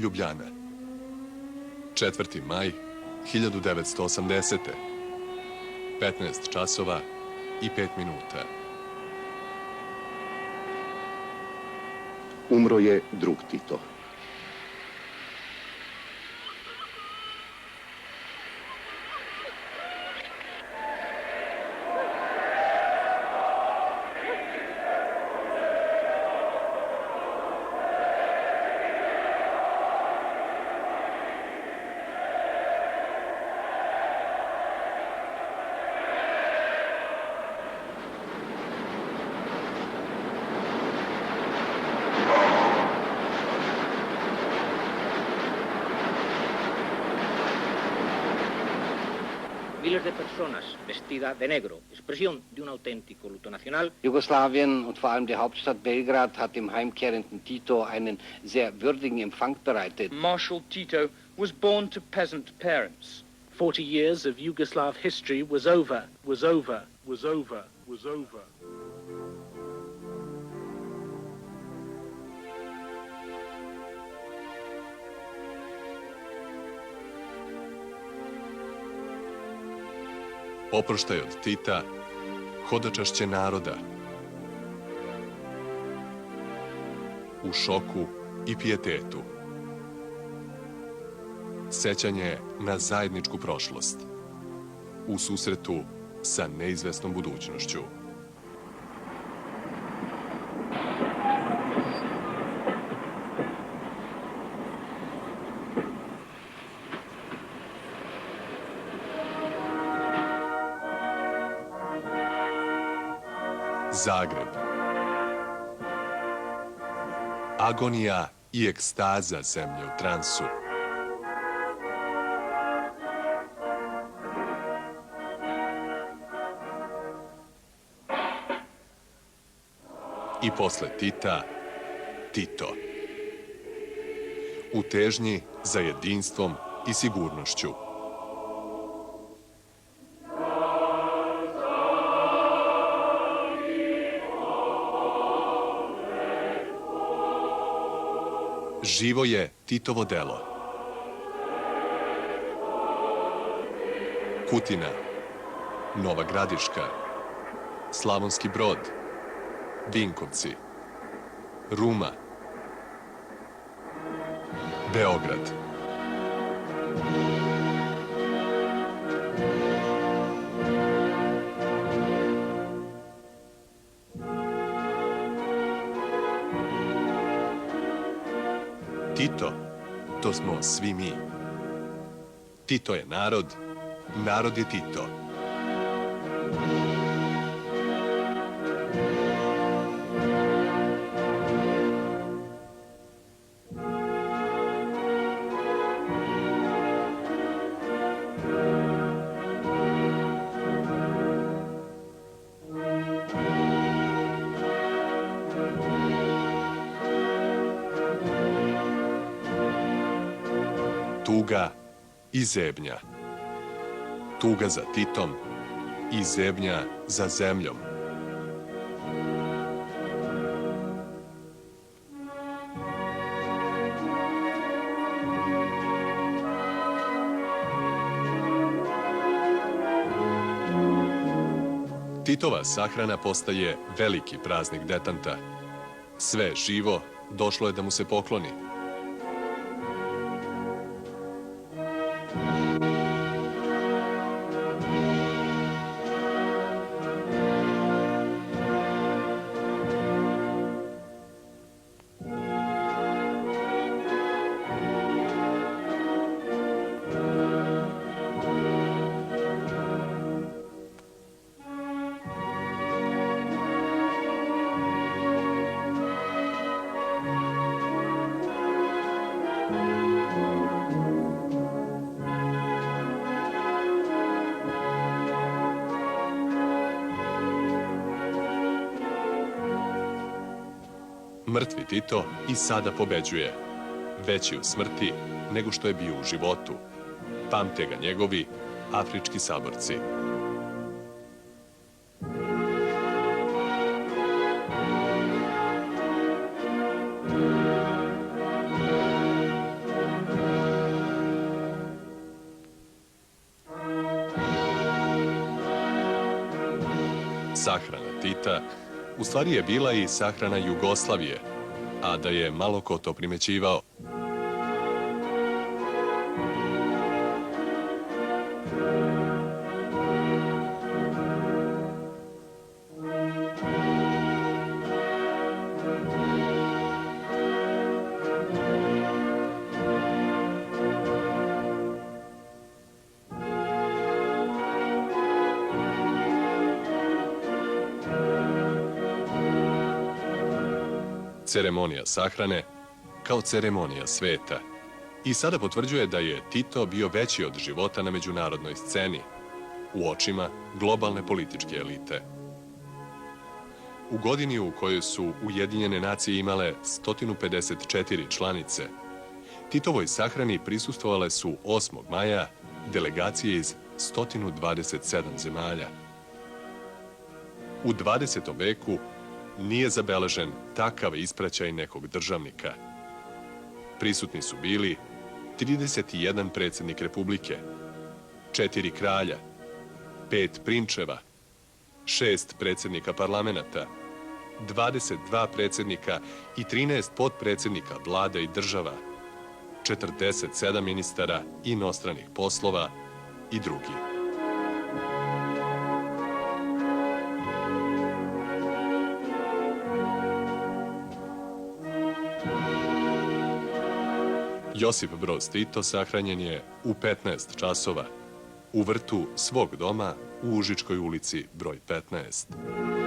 Ljubljana. 4. maj 1980. 15 časova i 5 minuta. Umro je drug Tito. Miles de personas vestida de negro, expresión de un auténtico luto nacional. Jugoslawien und vor allem die Hauptstadt Belgrad hat dem heimkehrenden Tito einen sehr würdigen Empfang bereitet. Marshal Tito was born to peasant parents. 40 years of Yugoslav history was over. Oproštaj od Tita, hodočašće naroda. U šoku i pijetetu. Sećanje na zajedničku prošlost. U susretu sa neizvesnom budućnošću. Zagreb. Agonija i ekstaza zemlje u transu. I posle Tita, Tito. U težnji za jedinstvom i sigurnošću. Živo je Titovo delo. Kutina, Nova Gradiška, Slavonski Brod, Vinkovci, Ruma, Beograd. Tito, to smo svi mi. Tito je narod, narod je Tito. Tuga i zebnja. Tuga za Titom i zebnja za zemljom. Titova sahrana postaje veliki praznik detanta. Sve živo došlo je da mu se pokloni. Mrtvi Tito i sada pobeđuje. Veći u smrti nego što je bio u životu. Pamte ga njegovi afrički saborci. Sahrana Tita u stvari je bila i sahrana Jugoslavije, a da je malo ko to primećivao. Ceremonija sahrane kao ceremonija sveta. I sada potvrđuje da je Tito bio veći od života na međunarodnoj sceni, u očima globalne političke elite. U godini u kojoj su Ujedinjene nacije imale 154 članice, Titovoj sahrani prisustvovale su 8. maja delegacije iz 127 zemalja. U 20. veku nije zabeležen takav ispraćaj nekog državnika. Prisutni su bili 31 predsjednik Republike, 4 kralja, 5 prinčeva, 6 predsjednika parlamenta, 22 predsjednika i 13 potpredsjednika vlada i država, 47 ministara inostranih poslova i drugi. Josip Broz Tito sahranjen je u 15 časova u vrtu svog doma u Užičkoj ulici broj 15.